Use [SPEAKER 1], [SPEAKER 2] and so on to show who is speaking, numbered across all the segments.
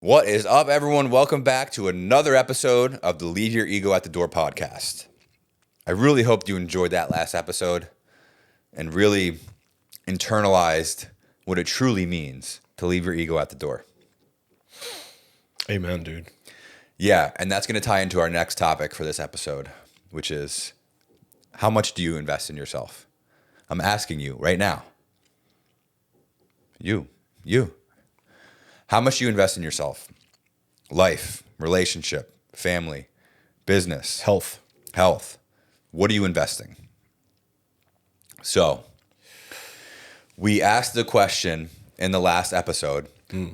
[SPEAKER 1] What is up, everyone? Welcome back to another episode of the Leave Your Ego at the Door podcast. I really hope you enjoyed that last episode and really internalized what it truly means to leave your ego at the door.
[SPEAKER 2] Amen, dude.
[SPEAKER 1] Yeah, and that's going to tie into our next topic for this episode, which is how much do you invest in yourself? I'm asking you right now. You. How much do you invest in yourself? Life, relationship, family, business,
[SPEAKER 2] Health.
[SPEAKER 1] What are you investing? So, we asked the question in the last episode,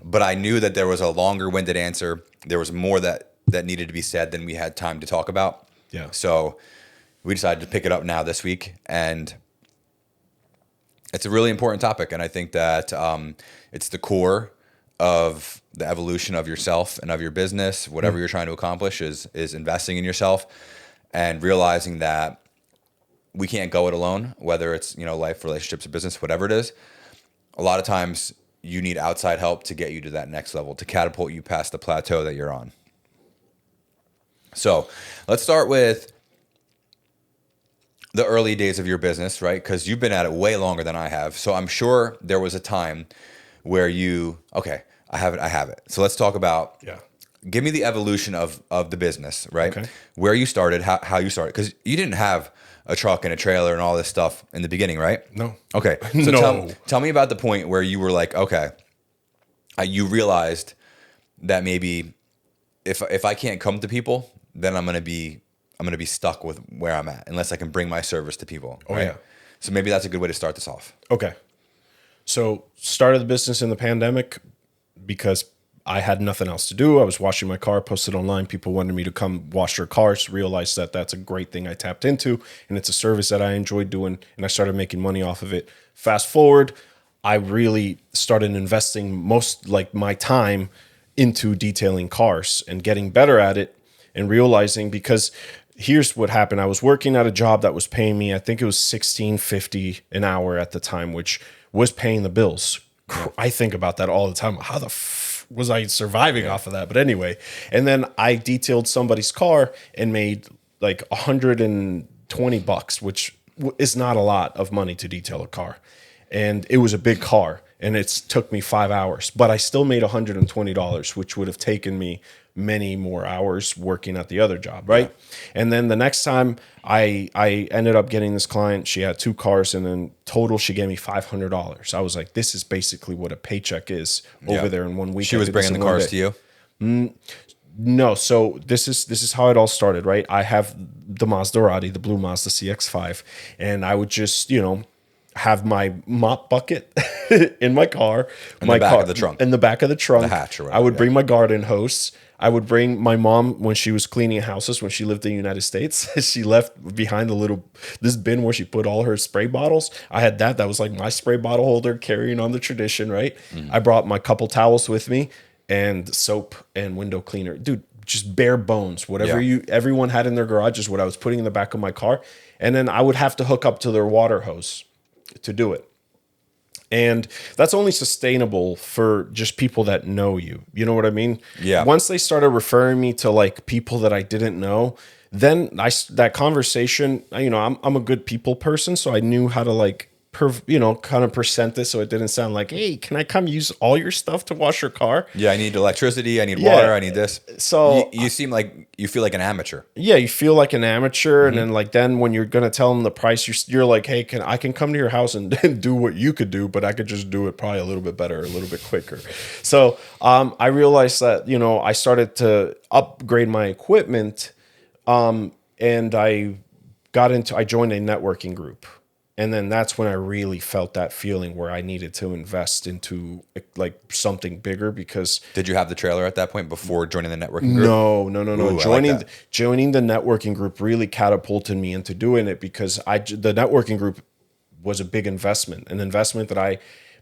[SPEAKER 1] but I knew that there was a longer-winded answer. There was more that needed to be said than we had time to talk about.
[SPEAKER 2] Yeah.
[SPEAKER 1] So, we decided to pick it up now this week, and it's a really important topic, and I think that it's the core of the evolution of yourself and of your business. Whatever you're trying to accomplish is investing in yourself and realizing that we can't go it alone, whether it's, life, relationships, or business, whatever it is. A lot of times you need outside help to get you to that next level, to catapult you past the plateau that you're on. So let's start with the early days of your business, right? Because you've been at it way longer than I have. So I'm sure there was a time where I have it. So let's talk about, give me the evolution of the business, right?
[SPEAKER 2] Okay.
[SPEAKER 1] Where you started, how you started. Because you didn't have a truck and a trailer and all this stuff in the beginning, right?
[SPEAKER 2] No.
[SPEAKER 1] Okay. So
[SPEAKER 2] No.
[SPEAKER 1] tell me about the point where you were like, okay, you realized that maybe if I can't come to people, then I'm gonna be stuck with where I'm at unless I can bring my service to people.
[SPEAKER 2] Oh,
[SPEAKER 1] right?
[SPEAKER 2] yeah.
[SPEAKER 1] So maybe that's a good way to start this off.
[SPEAKER 2] Okay. So started the business in the pandemic because I had nothing else to do. I was washing my car, posted online. People wanted me to come wash their cars, realized that that's a great thing I tapped into, and it's a service that I enjoyed doing, and I started making money off of it. Fast forward, I really started investing most like my time into detailing cars and getting better at it and realizing, because here's what happened. I was working at a job that was paying me, I think it was $16.50 an hour at the time, which was paying the bills. I think about that all the time. How the was I surviving off of that? But anyway, and then I detailed somebody's car and made like $120, which is not a lot of money to detail a car. And it was a big car, and it took me 5 hours, but I still made $120, which would have taken me many more hours working at the other job, right? Yeah. And then the next time I ended up getting this client, she had 2 cars, and in total she gave me $500. I was like, this is basically what a paycheck is over there in 1 week.
[SPEAKER 1] She was bringing the cars to you?
[SPEAKER 2] No, so this is how it all started, right? I have the Maserati, the blue Mazda CX-5, and I would just, have my mop bucket in my car,
[SPEAKER 1] in the back of the trunk,
[SPEAKER 2] the
[SPEAKER 1] hatch or whatever.
[SPEAKER 2] I would bring my garden hose. I would bring my mom when she was cleaning houses when she lived in the United States. She left behind this bin where she put all her spray bottles. I had that. That was like my spray bottle holder, carrying on the tradition, right? Mm-hmm. I brought my couple towels with me and soap and window cleaner. Dude, just bare bones. Whatever everyone had in their garage is what I was putting in the back of my car. And then I would have to hook up to their water hose to do it. And that's only sustainable for just people that know you. You know what I mean?
[SPEAKER 1] Yeah.
[SPEAKER 2] Once they started referring me to like people that I didn't know, then that conversation, I'm a good people person. So I knew how to like, kind of present this so it didn't sound like, hey, can I come use all your stuff to wash your car?
[SPEAKER 1] Yeah, I need electricity, I need water, I need this.
[SPEAKER 2] So
[SPEAKER 1] you seem like you feel like an amateur.
[SPEAKER 2] Yeah, you feel like an amateur, and then when you're gonna tell them the price, you're like, hey, I can come to your house and do what you could do, but I could just do it probably a little bit better, a little bit quicker. So I realized that I started to upgrade my equipment, and I joined a networking group. And then that's when I really felt that feeling where I needed to invest into like something bigger, because
[SPEAKER 1] did you have the trailer at that point before joining the networking group?
[SPEAKER 2] No.
[SPEAKER 1] Ooh,
[SPEAKER 2] Joining the networking group really catapulted me into doing it, because the networking group was a big investment, an investment that I,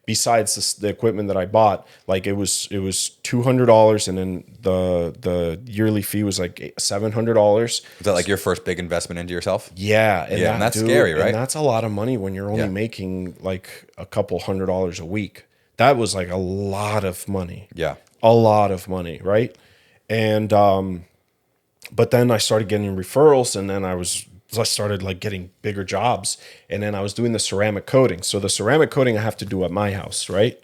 [SPEAKER 2] besides the equipment that I bought, like it was $200, and then the yearly fee was like $700.
[SPEAKER 1] Was that like your first big investment into yourself?
[SPEAKER 2] Yeah,
[SPEAKER 1] and that's scary, right?
[SPEAKER 2] And that's a lot of money when you're only making like a couple $100 a week. That was like a lot of money.
[SPEAKER 1] Yeah.
[SPEAKER 2] a lot of money, right? And but then I started getting referrals, and then I started like getting bigger jobs, and then I was doing the ceramic coating. So the ceramic coating I have to do at my house, right?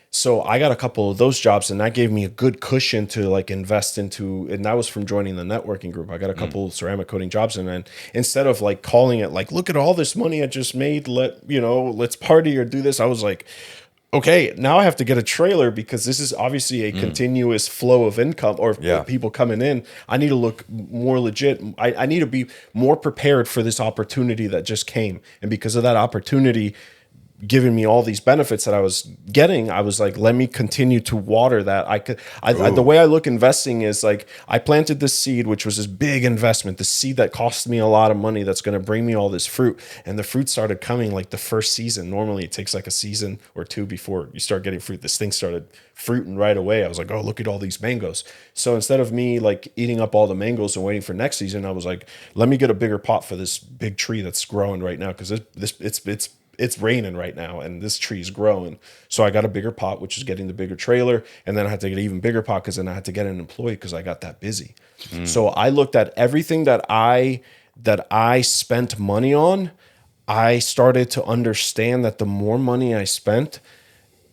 [SPEAKER 2] So I got a couple of those jobs, and that gave me a good cushion to like invest into. And that was from joining the networking group. I got a couple of ceramic coating jobs, and then instead of like calling it like, look at all this money I just made, let's party or do this, I was like, okay, now I have to get a trailer because this is obviously a continuous flow of income or
[SPEAKER 1] Yeah.
[SPEAKER 2] people coming in. I need to look more legit. I need to be more prepared for this opportunity that just came. And because of that opportunity giving me all these benefits that I was getting, I was like, let me continue to water that. The way I look investing is like, I planted this seed, which was this big investment, the seed that cost me a lot of money, that's going to bring me all this fruit. And the fruit started coming like the first season. Normally it takes like a season or two before you start getting fruit. This thing started fruiting right away. I was like, oh, look at all these mangoes. So instead of me like eating up all the mangoes and waiting for next season, I was like, let me get a bigger pot for this big tree that's growing right now. Cause it's raining right now and this tree's growing. So I got a bigger pot, which is getting the bigger trailer. And then I had to get an even bigger pot because then I had to get an employee because I got that busy. So I looked at everything that I spent money on. I started to understand that the more money I spent,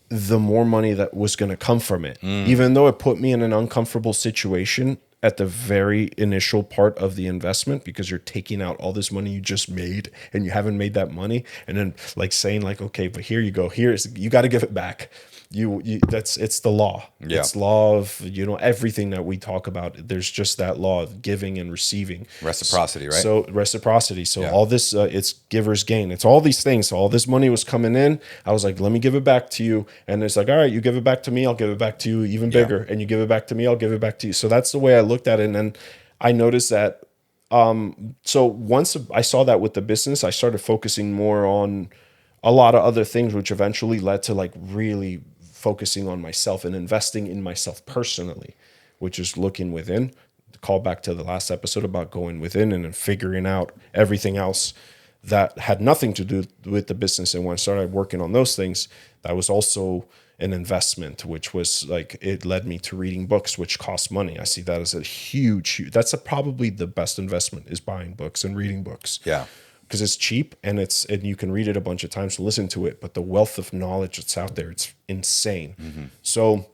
[SPEAKER 2] the more money that was going to come from it. Even though it put me in an uncomfortable situation at the very initial part of the investment, because you're taking out all this money you just made and you haven't made that money, and then like saying like, okay, but here you go, you got to give it back. It's the law.
[SPEAKER 1] Yeah.
[SPEAKER 2] It's law of, everything that we talk about. There's just that law of giving and receiving.
[SPEAKER 1] Reciprocity, right?
[SPEAKER 2] So reciprocity. So
[SPEAKER 1] Yeah.
[SPEAKER 2] all this, it's giver's gain. It's all these things. So all this money was coming in. I was like, let me give it back to you. And it's like, all right, you give it back to me, I'll give it back to you even bigger. And you give it back to me, I'll give it back to you. So that's the way I looked at it. And then I noticed that. So once I saw that with the business, I started focusing more on a lot of other things, which eventually led to like really focusing on myself and investing in myself personally, which is looking within. Call back to the last episode about going within and then figuring out everything else that had nothing to do with the business. And when I started working on those things, that was also an investment, which was like, it led me to reading books, which cost money. I see that as a huge, probably the best investment is buying books and reading books.
[SPEAKER 1] Yeah.
[SPEAKER 2] Because it's cheap and you can read it a bunch of times to listen to it, but the wealth of knowledge that's out there, it's insane. So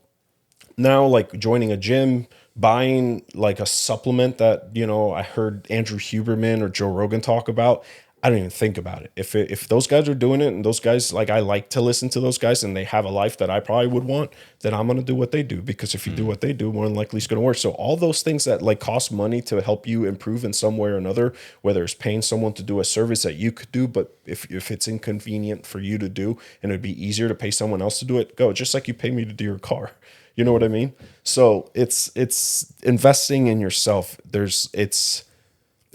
[SPEAKER 2] now like joining a gym, buying like a supplement that, I heard Andrew Huberman or Joe Rogan talk about, I don't even think about it. If those guys are doing it and those guys, like I like to listen to those guys and they have a life that I probably would want, then I'm going to do what they do, because if you do what they do, more than likely it's going to work. So all those things that like cost money to help you improve in some way or another, whether it's paying someone to do a service that you could do, but if it's inconvenient for you to do and it'd be easier to pay someone else to do it, go. Just like you pay me to do your car. You know what I mean? So it's investing in yourself. It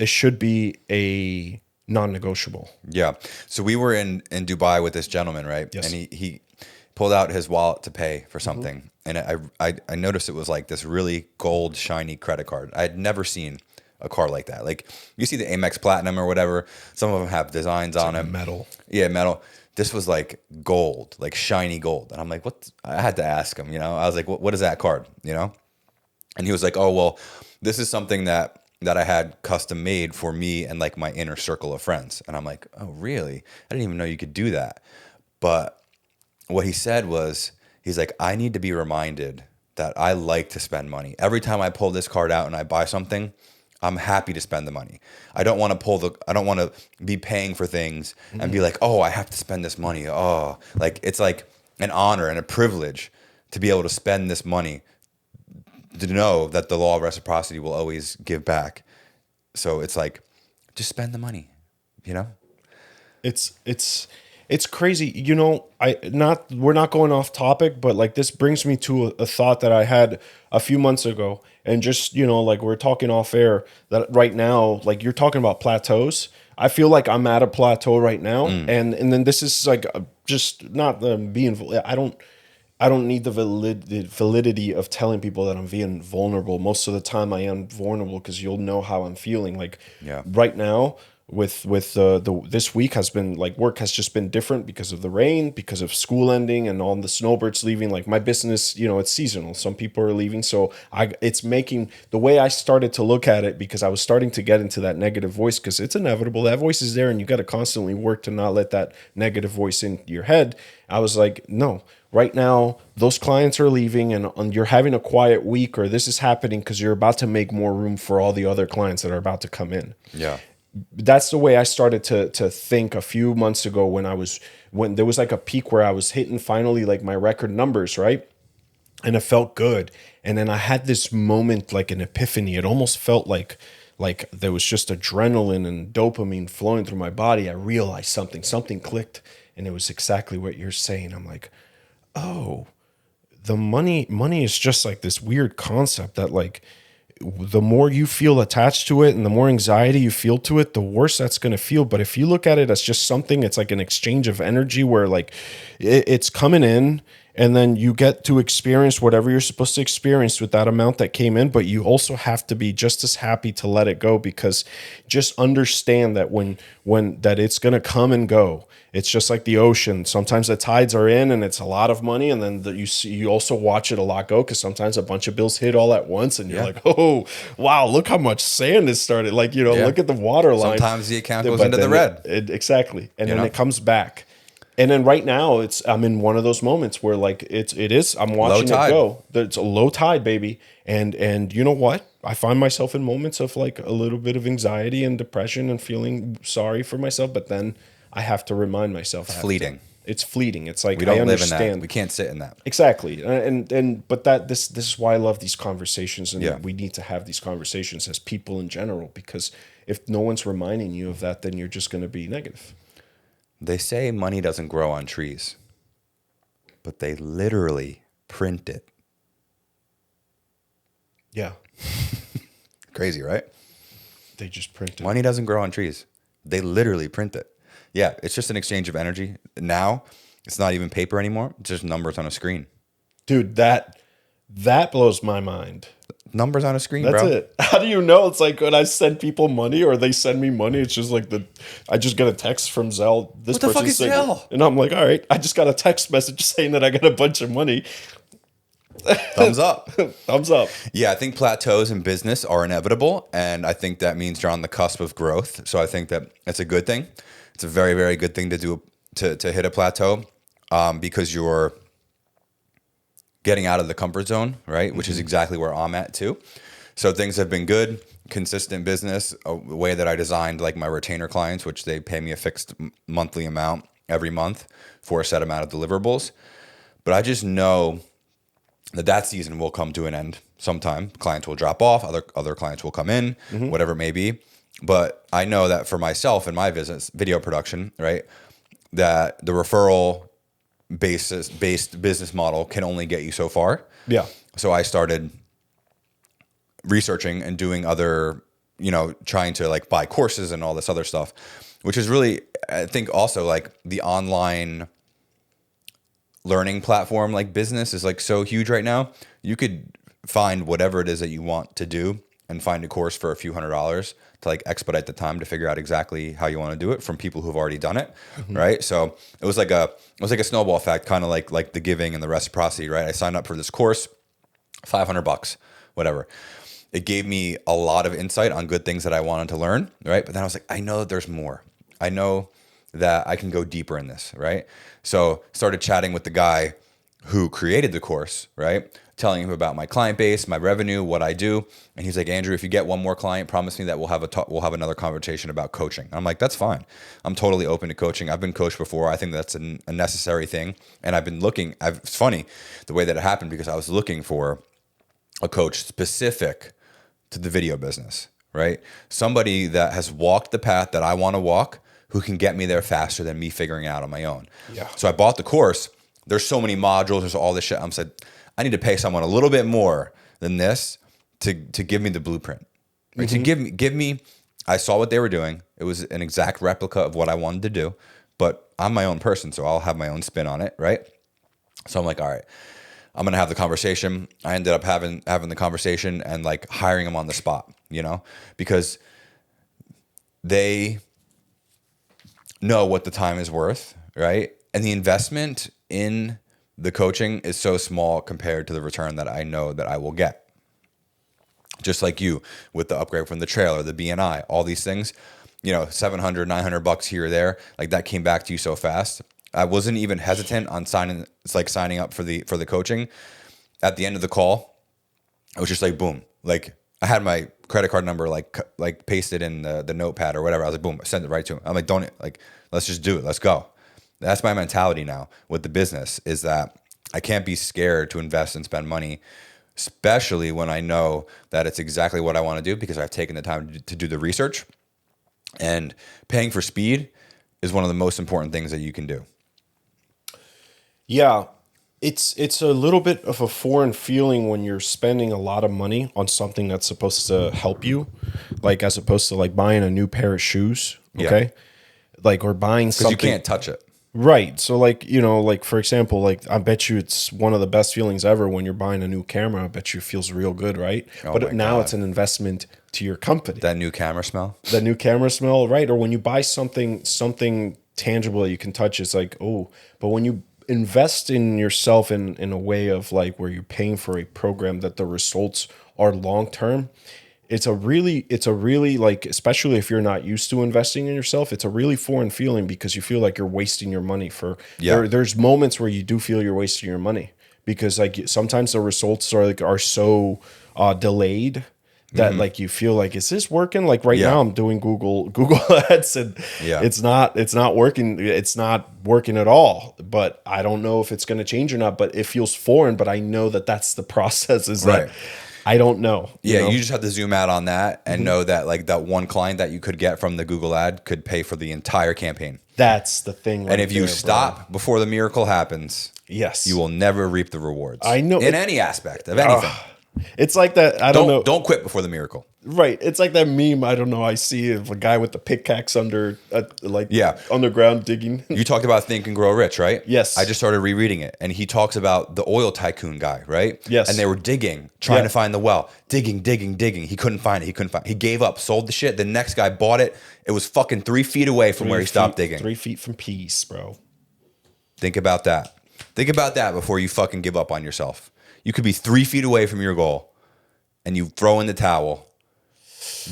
[SPEAKER 2] should be a non-negotiable.
[SPEAKER 1] Yeah. So we were in Dubai with this gentleman, right?
[SPEAKER 2] Yes.
[SPEAKER 1] And he pulled out his wallet to pay for something. And I noticed it was like this really gold, shiny credit card. I had never seen a card like that. Like you see the Amex Platinum or whatever. Some of them have designs on them.
[SPEAKER 2] Metal.
[SPEAKER 1] Yeah, metal. This was like gold, like shiny gold. And I'm like, what? I had to ask him, I was like, what is that card? And he was like, oh, well, this is something that I had custom made for me and like my inner circle of friends. And I'm like, oh, really? I didn't even know you could do that. But what he said was, he's like, I need to be reminded that I like to spend money. Every time I pull this card out and I buy something, I'm happy to spend the money. I don't want to be paying for things and be like, oh, I have to spend this money. Oh, like it's like an honor and a privilege to be able to spend this money, to know that the law of reciprocity will always give back. So it's like, just spend the money,
[SPEAKER 2] It's crazy. We're not going off topic, but like this brings me to a thought that I had a few months ago. And just, like we're talking off air, that right now, like you're talking about plateaus. I feel like I'm at a plateau right now. And then this is like just not being, I don't need the validity of telling people that I'm being vulnerable. Most of the time I am vulnerable because you'll know how I'm feeling. Like
[SPEAKER 1] Yeah.
[SPEAKER 2] right now, the this week has been like work has just been different because of the rain, because of school ending and all the snowbirds leaving. Like my business, it's seasonal. Some people are leaving, so it's making the way I started to look at it, because I was starting to get into that negative voice, because it's inevitable. That voice is there, and you got to constantly work to not let that negative voice in your head. I was like, no. Right now, those clients are leaving, and you're having a quiet week, or this is happening because you're about to make more room for all the other clients that are about to come in.
[SPEAKER 1] Yeah.
[SPEAKER 2] That's the way I started to think a few months ago, when there was like a peak where I was hitting finally like my record numbers, right? And it felt good. And then I had this moment, like an epiphany. It almost felt like there was just adrenaline and dopamine flowing through my body. I realized something clicked, and it was exactly what you're saying. I'm like, oh, the money is just like this weird concept that, like, the more you feel attached to it and the more anxiety you feel to it, the worse that's going to feel. But if you look at it as just something, it's like an exchange of energy where like it's coming in, and then you get to experience whatever you're supposed to experience with that amount that came in. But you also have to be just as happy to let it go, because just understand that when that it's going to come and go. It's just like the ocean. Sometimes the tides are in and it's a lot of money, and then you also watch it a lot go, because sometimes a bunch of bills hit all at once, and you're like, oh wow, look how much sand has started. Like, look at the water line.
[SPEAKER 1] Sometimes the account goes into the red.
[SPEAKER 2] Exactly, and then it comes back. And then right now I'm in one of those moments where like I'm watching it go. It's a low tide, baby. And you know what? I find myself in moments of like a little bit of anxiety and depression and feeling sorry for myself, but then I have to remind myself.
[SPEAKER 1] It's fleeting.
[SPEAKER 2] It's fleeting. It's like,
[SPEAKER 1] we don't
[SPEAKER 2] I
[SPEAKER 1] live in
[SPEAKER 2] understand.
[SPEAKER 1] that. We can't sit in that.
[SPEAKER 2] Exactly. But this is why I love these conversations, and we need to have these conversations as people in general, because if no one's reminding you of that, then you're just going to be negative.
[SPEAKER 1] They say money doesn't grow on trees, but they literally print it.
[SPEAKER 2] Yeah.
[SPEAKER 1] Crazy, right?
[SPEAKER 2] They just print it.
[SPEAKER 1] Money doesn't grow on trees. They literally print it. Yeah, it's just an exchange of energy. Now, it's not even paper anymore. It's just numbers on a screen.
[SPEAKER 2] Dude, that blows my mind.
[SPEAKER 1] Numbers on a screen,
[SPEAKER 2] That's
[SPEAKER 1] bro.
[SPEAKER 2] it. How do you know? It's like when I send people money or they send me money, it's just like I just get a text from Zelle.
[SPEAKER 1] What the fuck is Zelle?
[SPEAKER 2] And I'm like, all right, I just got a text message saying that I got a bunch of money.
[SPEAKER 1] Thumbs up.
[SPEAKER 2] Thumbs up.
[SPEAKER 1] Yeah, I think plateaus in business are inevitable, and I think that means you're on the cusp of growth. So I think that it's a good thing. It's a very, very good thing to do, to hit a plateau, because you're getting out of the comfort zone, right? Mm-hmm. Which is exactly where I'm at too. So things have been good, consistent business, a way that I designed like my retainer clients, which they pay me a fixed monthly amount every month for a set amount of deliverables. But I just know that season will come to an end sometime. Clients will drop off, other clients will come in, whatever it may be. But I know that for myself and my business, video production, right, that the referral based business model can only get you so far.
[SPEAKER 2] Yeah.
[SPEAKER 1] So I started researching and doing other, trying to like buy courses and all this other stuff, which is really, I think also like the online learning platform, like business is like so huge right now. You could find whatever it is that you want to do and find a course for a few $100s to like expedite the time to figure out exactly how you want to do it from people who've already done it. Right. So it was like a snowball effect, kind of like the giving and the reciprocity, right? I signed up for this course, $500, whatever. It gave me a lot of insight on good things that I wanted to learn. Right. But then I was like, I know that there's more. I know that I can go deeper in this. Right. So started chatting with the guy who created the course, right? Telling him about my client base, my revenue, what I do. And he's like, Andrew, if you get one more client, promise me that we'll have another conversation about coaching. And I'm like, that's fine. I'm totally open to coaching. I've been coached before. I think that's a necessary thing. And I've been looking, it's funny the way that it happened, because I was looking for a coach specific to the video business, right? Somebody that has walked the path that I want to walk, who can get me there faster than me figuring it out on my own.
[SPEAKER 2] Yeah.
[SPEAKER 1] So I bought the course. There's so many modules. There's all this shit. I'm said, I need to pay someone a little bit more than this to give me the blueprint. Right? To give me. I saw what they were doing. It was an exact replica of what I wanted to do, but I'm my own person, so I'll have my own spin on it, right? So I'm like, all right, I'm gonna have the conversation. I ended up having the conversation and like hiring them on the spot, because they know what the time is worth, right? And the investment in the coaching is so small compared to the return that I know that I will get. Just like you with the upgrade from the trailer, the BNI, all these things, you know, $700, $900 here or there, like that came back to you so fast. I wasn't even hesitant on signing up for the coaching. At the end of the call, I was just like, boom, like I had my credit card number like pasted in the notepad or whatever. I was like, boom, I sent it right to him. I'm like, let's just do it. Let's go. That's my mentality now with the business, is that I can't be scared to invest and spend money, especially when I know that it's exactly what I want to do because I've taken the time to do the research. And paying for speed is one of the most important things that you can do.
[SPEAKER 2] Yeah, it's a little bit of a foreign feeling when you're spending a lot of money on something that's supposed to help you, like as opposed to like buying a new pair of shoes, okay? Like, or buying
[SPEAKER 1] Because
[SPEAKER 2] something.
[SPEAKER 1] you can't touch it.
[SPEAKER 2] Right. So like, you know, like for example, like I bet you it's one of the best feelings ever when you're buying a new camera. I bet you it feels real good, right?
[SPEAKER 1] Oh
[SPEAKER 2] But
[SPEAKER 1] my
[SPEAKER 2] now
[SPEAKER 1] God.
[SPEAKER 2] it's an investment to your company.
[SPEAKER 1] That new camera smell.
[SPEAKER 2] The new camera smell, right? Or when you buy something tangible that you can touch, it's like, oh, but when you invest in yourself in a way of like where you're paying for a program that the results are long term, it's a really like, especially if you're not used to investing in yourself, it's a really foreign feeling because you feel like you're wasting your money there's moments where you do feel you're wasting your money because like sometimes the results are so delayed that like you feel like, is this working? Like right now I'm doing Google Ads and it's not working at all, but I don't know if it's going to change or not, but it feels foreign, but I know that that's the process is
[SPEAKER 1] Right.
[SPEAKER 2] that I don't know.
[SPEAKER 1] You just have to zoom out on that and know that like that one client that you could get from the Google ad could pay for the entire campaign.
[SPEAKER 2] That's the thing.
[SPEAKER 1] And if you stop before the miracle happens,
[SPEAKER 2] yes,
[SPEAKER 1] you will never reap the rewards.
[SPEAKER 2] I know.
[SPEAKER 1] In any aspect of anything.
[SPEAKER 2] It's like that. I don't know.
[SPEAKER 1] Don't quit before the miracle.
[SPEAKER 2] Right. It's like that meme. I don't know. I see of a guy with the pickaxe underground digging.
[SPEAKER 1] You talked about Think and Grow Rich, right?
[SPEAKER 2] Yes.
[SPEAKER 1] I just started rereading it, and he talks about the oil tycoon guy, right?
[SPEAKER 2] Yes.
[SPEAKER 1] And they were digging, trying to find the well, digging. He couldn't find it. He gave up, sold the shit. The next guy bought it. It was fucking 3 feet away from where he stopped digging.
[SPEAKER 2] 3 feet from peace, bro.
[SPEAKER 1] Think about that. Think about that before you fucking give up on yourself. You could be 3 feet away from your goal, and you throw in the towel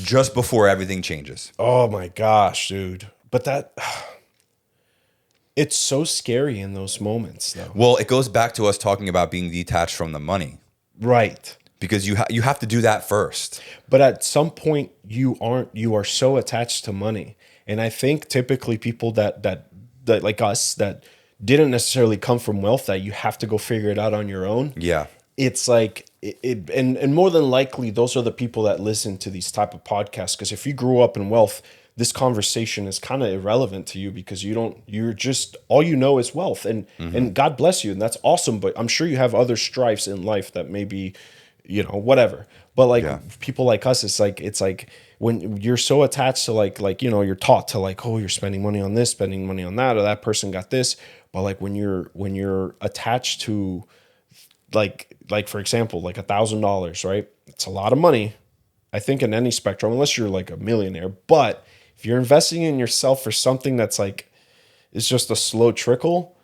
[SPEAKER 1] just before everything changes.
[SPEAKER 2] Oh my gosh, dude. But it's so scary in those moments, though.
[SPEAKER 1] Well, it goes back to us talking about being detached from the money.
[SPEAKER 2] Right.
[SPEAKER 1] Because you have to do that first.
[SPEAKER 2] But at some point, you are so attached to money. And I think typically people that like us that didn't necessarily come from wealth, that you have to go figure it out on your own.
[SPEAKER 1] Yeah.
[SPEAKER 2] It's like and more than likely those are the people that listen to these type of podcasts, because if you grew up in wealth, this conversation is kind of irrelevant to you because you're just all you know is wealth, and God bless you, and that's awesome, but I'm sure you have other strifes in life that maybe whatever, but like people like us, it's like when you're so attached to like you're taught to like, oh, you're spending money on this, spending money on that, or that person got this, but like when you're attached to like for example, like $1,000, right? It's a lot of money, I think, in any spectrum, unless you're like a millionaire. But if you're investing in yourself for something that's like, it's just a slow trickle,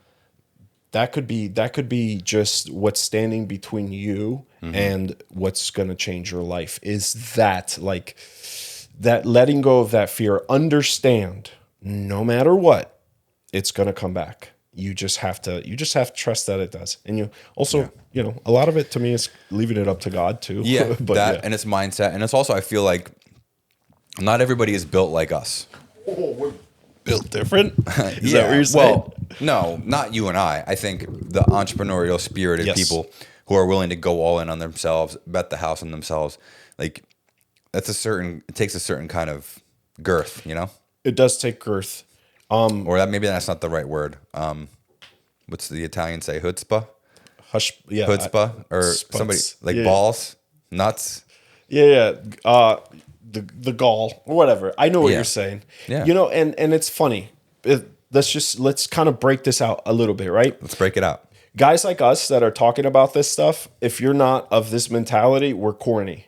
[SPEAKER 2] that could be just what's standing between you and what's going to change your life, is that like that letting go of that fear. Understand, no matter what, it's going to come back. You just have to trust that it does. And you also, a lot of it to me is leaving it up to God too.
[SPEAKER 1] Yeah.
[SPEAKER 2] But
[SPEAKER 1] and it's mindset. And it's also, I feel like not everybody is built like us.
[SPEAKER 2] Oh, we're built different. Is that what you're saying?
[SPEAKER 1] Well, no, not you and I. I think the entrepreneurial spirited people who are willing to go all in on themselves, bet the house on themselves, like it takes a certain kind of girth,
[SPEAKER 2] It does take girth.
[SPEAKER 1] Or that maybe that's not the right word. What's the Italian say? Chutzpah? Chutzpah? Or somebody like balls? Nuts?
[SPEAKER 2] Yeah. The gall or whatever. I know what you're saying.
[SPEAKER 1] Yeah.
[SPEAKER 2] And it's funny. Let's kind of break this out a little bit, right?
[SPEAKER 1] Let's break it out.
[SPEAKER 2] Guys like us that are talking about this stuff, if you're not of this mentality, we're corny.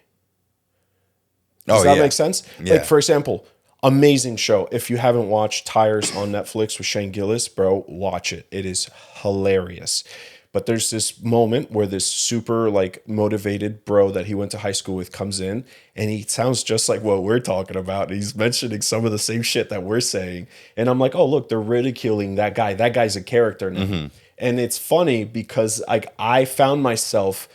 [SPEAKER 2] Does that make sense?
[SPEAKER 1] Yeah.
[SPEAKER 2] Like, for example, Amazing show. If you haven't watched Tires on Netflix with Shane Gillis, bro, watch it. It is hilarious. But there's this moment where this super like motivated bro that he went to high school with comes in, and he sounds just like what we're talking about. He's mentioning some of the same shit that we're saying. And I'm like, oh, look, they're ridiculing that guy. That guy's a character now. And it's funny because like I found myself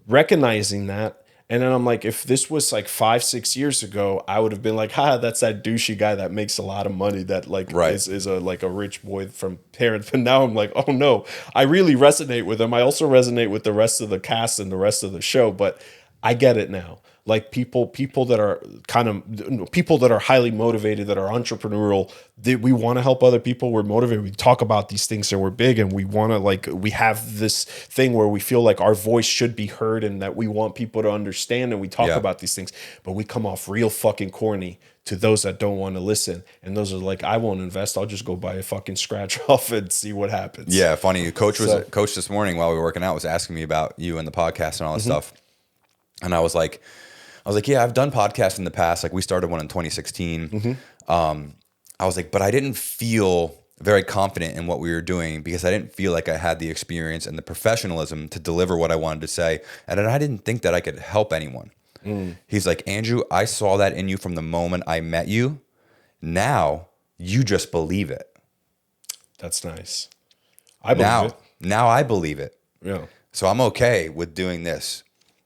[SPEAKER 2] recognizing that. And then I'm like, if this was like 5-6 years ago, I would have been like, that's that douchey guy that makes a lot of money that like
[SPEAKER 1] Right.
[SPEAKER 2] is a like a rich boy from parents. But now I'm like, oh no, I really resonate with him. I also resonate with the rest of the cast and the rest of the show, but I get it now. Like people that are people that are highly motivated, that are entrepreneurial, we want to help other people. We're motivated. We talk about these things and we're big, and we want to like, we have this thing where we feel like our voice should be heard and that we want people to understand, and we talk
[SPEAKER 1] Yeah.
[SPEAKER 2] about these things, but we come off real fucking corny to those that don't want to listen. And those are like, I won't invest. I'll just go buy a fucking scratch off and see what happens.
[SPEAKER 1] Yeah, funny. Coach this morning while we were working out was asking me about you and the podcast and all that stuff. And I was like, yeah, I've done podcasts in the past. Like we started one in 2016. I was like, but I didn't feel very confident in what we were doing because I didn't feel like I had the experience and the professionalism to deliver what I wanted to say. And then I didn't think that I could help anyone. He's like, Andrew, I saw that in you from the moment I met you. Now you just believe it.
[SPEAKER 2] That's nice. I believe it.
[SPEAKER 1] Now I believe it.
[SPEAKER 2] Yeah.
[SPEAKER 1] So I'm okay with doing this,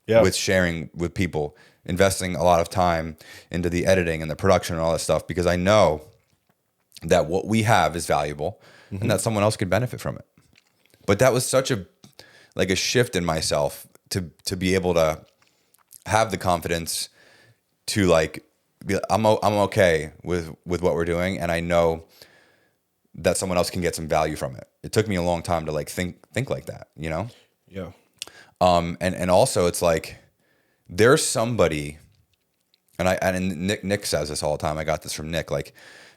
[SPEAKER 1] with sharing with people, investing a lot of time into the editing and the production and all that stuff, because I know that what we have is valuable and that someone else could benefit from it. But that was such a shift in myself to be able to have the confidence to I'm okay with what we're doing, and I know that someone else can get some value from it. It took me a long time to think like that, you know?
[SPEAKER 2] Yeah.
[SPEAKER 1] And also it's like there's somebody, and Nick says this all the time. I got this from Nick,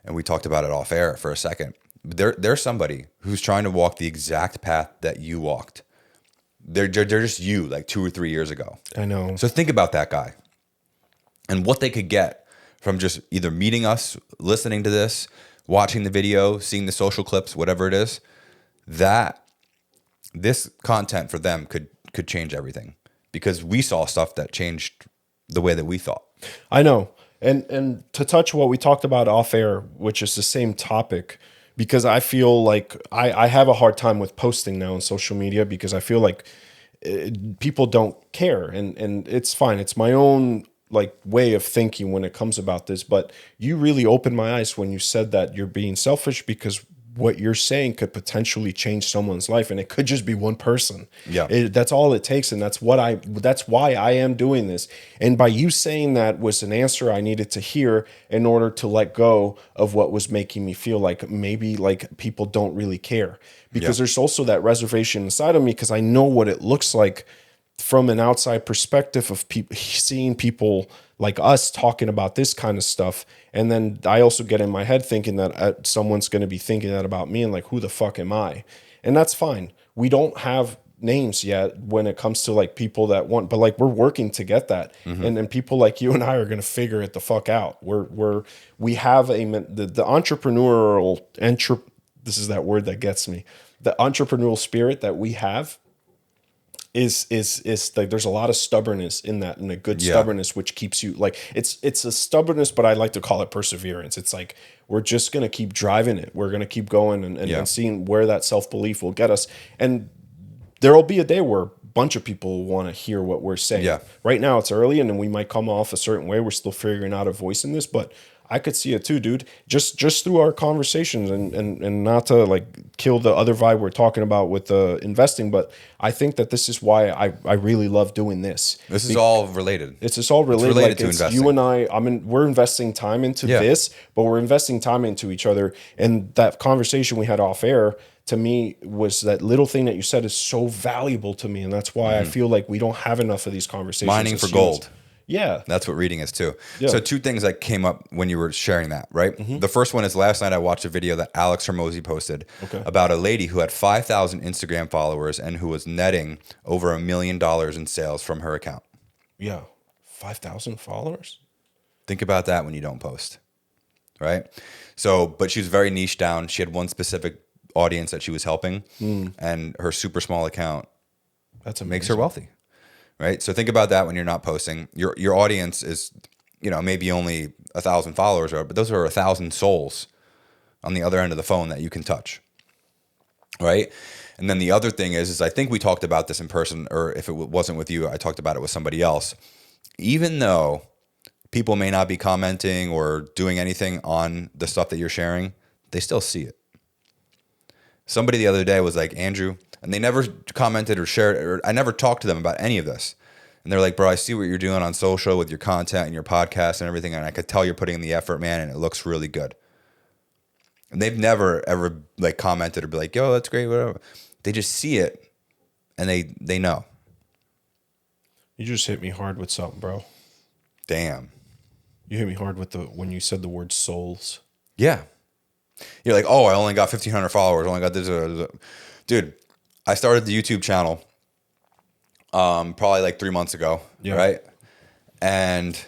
[SPEAKER 1] and we talked about it off air for a second. There's somebody who's trying to walk the exact path that you walked. They're just you 2 or 3 years ago.
[SPEAKER 2] I know.
[SPEAKER 1] So think about that guy and what they could get from just either meeting us, listening to this, watching the video, seeing the social clips, whatever it is. That this content for them could change everything, because we saw stuff that changed the way that we thought.
[SPEAKER 2] I know. And to touch what we talked about off air, which is the same topic, because I feel like I have a hard time with posting now on social media because I feel like people don't care, and it's fine. It's my own way of thinking when it comes about this, but you really opened my eyes when you said that you're being selfish, because what you're saying could potentially change someone's life, and it could just be one person.
[SPEAKER 1] Yeah.
[SPEAKER 2] That's all it takes, and that's why I am doing this. And by you saying that was an answer I needed to hear in order to let go of what was making me feel like maybe people don't really care, because there's also that reservation inside of me, because I know what it looks like from an outside perspective of seeing people like us talking about this kind of stuff. And then I also get in my head thinking that someone's going to be thinking that about me, and who the fuck am I? And that's fine. We don't have names yet when it comes to people that want, but we're working to get that. And then people like you and I are going to figure it the fuck out. We have the entrepreneurial this is that word that gets me. The entrepreneurial spirit that we have is there's a lot of stubbornness in that, and a good stubbornness, which keeps you it's a stubbornness, but I like to call it perseverance. It's we're just going to keep driving it. We're going to keep going and seeing where that self-belief will get us. And there'll be a day where a bunch of people want to hear what we're saying.
[SPEAKER 1] Yeah.
[SPEAKER 2] Right now it's early, and then we might come off a certain way. We're still figuring out a voice in this, but I could see it too, dude. Just through our conversations, and not to kill the other vibe we're talking about with the investing, but I think that this is why I really love doing this.
[SPEAKER 1] This is all related.
[SPEAKER 2] It's all related.
[SPEAKER 1] It's related to investing.
[SPEAKER 2] You and we're investing time into this, but we're investing time into each other. And that conversation we had off air, to me, was that little thing that you said is so valuable to me, and that's why I feel like we don't have enough of these conversations.
[SPEAKER 1] Mining for gold.
[SPEAKER 2] Yeah.
[SPEAKER 1] That's what reading is too.
[SPEAKER 2] Yeah.
[SPEAKER 1] So 2 things that came up when you were sharing that, right? The first one is last night I watched a video that Alex Hermosi posted about a lady who had 5,000 Instagram followers and who was netting over $1 million in sales from her account.
[SPEAKER 2] Yeah. 5,000 followers?
[SPEAKER 1] Think about that when you don't post. right? So, but she was very niche down. She had one specific audience that she was helping, and her super small account
[SPEAKER 2] That's amazing.
[SPEAKER 1] makes her wealthy, right? So think about that when you're not posting. Your audience is, maybe only 1,000 followers, but those are 1,000 souls on the other end of the phone that you can touch, right? And then the other thing is I think we talked about this in person, or if it wasn't with you, I talked about it with somebody else. Even though people may not be commenting or doing anything on the stuff that you're sharing, they still see it. Somebody the other day was like, Andrew, and they never commented or shared, or I never talked to them about any of this. And they're like, bro, I see what you're doing on social with your content and your podcast and everything, and I could tell you're putting in the effort, man, and it looks really good. And they've never ever like commented or be like, yo, that's great, whatever. They just see it and they know.
[SPEAKER 2] You just hit me hard with something, bro.
[SPEAKER 1] Damn.
[SPEAKER 2] You hit me hard with when you said the word souls.
[SPEAKER 1] Yeah. You're like, oh, I only got 1,500 followers. I only got this. Dude, I started the YouTube channel probably like 3 months ago, right? And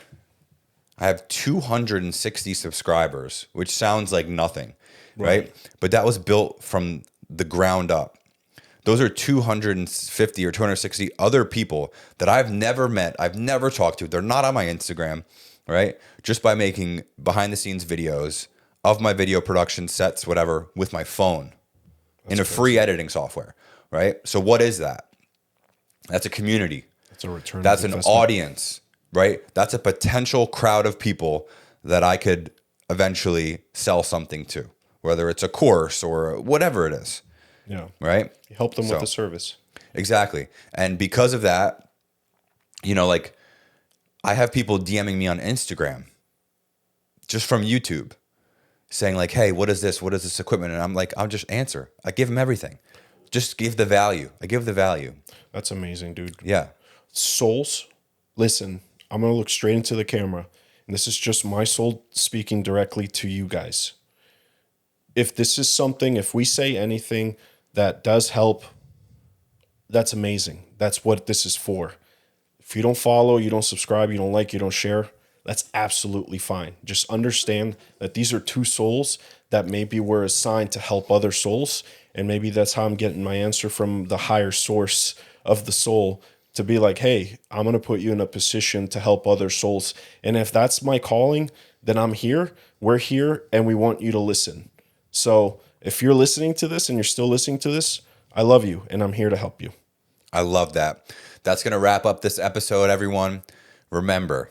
[SPEAKER 1] I have 260 subscribers, which sounds like nothing, right? But that was built from the ground up. Those are 250 or 260 other people that I've never met, I've never talked to. They're not on my Instagram, right? Just by making behind the scenes videos of my video production sets, whatever, with my phone in a free editing software, right? So what is that? That's a community.
[SPEAKER 2] That's a return.
[SPEAKER 1] That's an audience, right? That's a potential crowd of people that I could eventually sell something to, whether it's a course or whatever it is.
[SPEAKER 2] Yeah.
[SPEAKER 1] Right?
[SPEAKER 2] You help them with the service.
[SPEAKER 1] Exactly. And because of that, like I have people DMing me on Instagram just from YouTube saying like, hey, what is this? What is this equipment? And I'm like, I'll just answer. I give them everything. Just give the value. I give the value.
[SPEAKER 2] That's amazing, dude.
[SPEAKER 1] Yeah.
[SPEAKER 2] Souls, listen, I'm going to look straight into the camera. And this is just my soul speaking directly to you guys. If this is something, if we say anything that does help, that's amazing. That's what this is for. If you don't follow, you don't subscribe, you don't like, you don't share, that's absolutely fine. Just understand that these are two souls that maybe were assigned to help other souls. And maybe that's how I'm getting my answer from the higher source of the soul to be like, hey, I'm going to put you in a position to help other souls. And if that's my calling, then I'm here, we're here, and we want you to listen. So if you're listening to this and you're still listening to this, I love you and I'm here to help you.
[SPEAKER 1] I love that. That's going to wrap up this episode, everyone. Remember,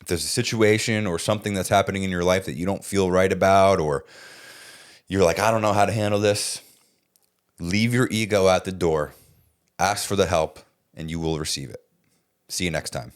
[SPEAKER 1] if there's a situation or something that's happening in your life that you don't feel right about, or you're like, I don't know how to handle this, leave your ego at the door, ask for the help, and you will receive it. See you next time.